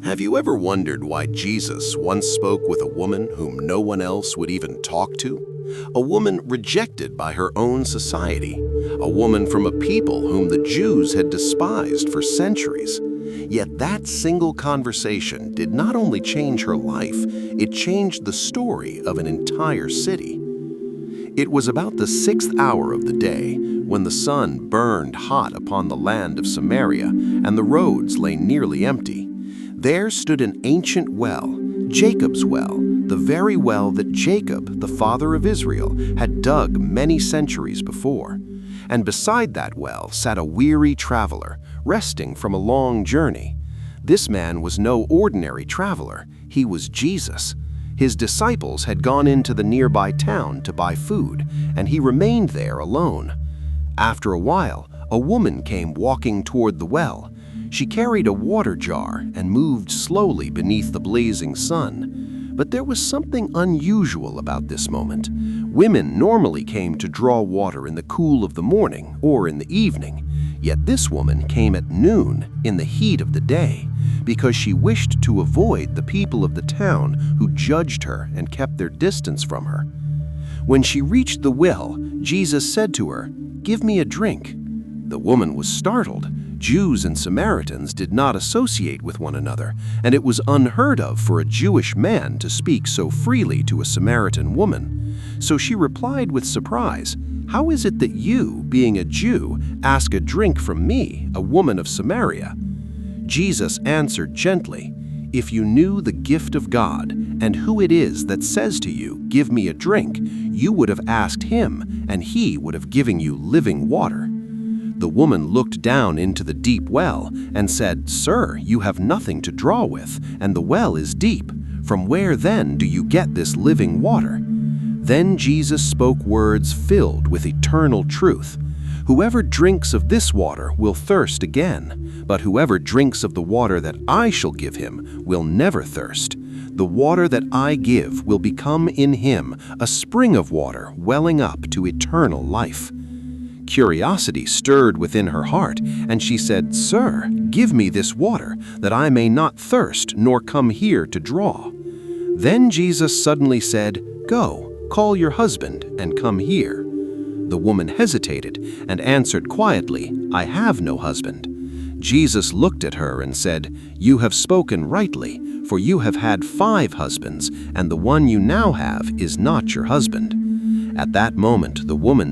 Have you ever wondered why Jesus once spoke with a woman whom no one else would even talk to? A woman rejected by her own society, a woman from a people whom the Jews had despised for centuries. Yet that single conversation did not only change her life, it changed the story of an entire city. It was about the 6th hour of the day, when the sun burned hot upon the land of Samaria and the roads lay nearly empty. There stood an ancient well, Jacob's well, the very well that Jacob, the father of Israel, had dug many centuries before. And beside that well sat a weary traveler, resting from a long journey. This man was no ordinary traveler, he was Jesus. His disciples had gone into the nearby town to buy food, and he remained there alone. After a while, a woman came walking toward the well. She carried a water jar and moved slowly beneath the blazing sun. But there was something unusual about this moment. Women normally came to draw water in the cool of the morning or in the evening. Yet this woman came at noon, in the heat of the day, because she wished to avoid the people of the town who judged her and kept their distance from her. When she reached the well, Jesus said to her, "Give me a drink." The woman was startled. Jews and Samaritans did not associate with one another, and it was unheard of for a Jewish man to speak so freely to a Samaritan woman. So she replied with surprise, "How is it that you, being a Jew, ask a drink from me, a woman of Samaria?" Jesus answered gently, "If you knew the gift of God and who it is that says to you, 'Give me a drink,' you would have asked him, and he would have given you living water." The woman looked down into the deep well and said, "Sir, you have nothing to draw with, and the well is deep. From where then do you get this living water?" Then Jesus spoke words filled with eternal truth. "Whoever drinks of this water will thirst again, but whoever drinks of the water that I shall give him will never thirst. The water that I give will become in him a spring of water welling up to eternal life." Curiosity stirred within her heart, and she said, "Sir, give me this water, that I may not thirst nor come here to draw." Then Jesus suddenly said, "Go, call your husband and come here." The woman hesitated and answered quietly, "I have no husband." Jesus looked at her and said, "You have spoken rightly, for you have had 5 husbands, and the one you now have is not your husband." At that moment, the woman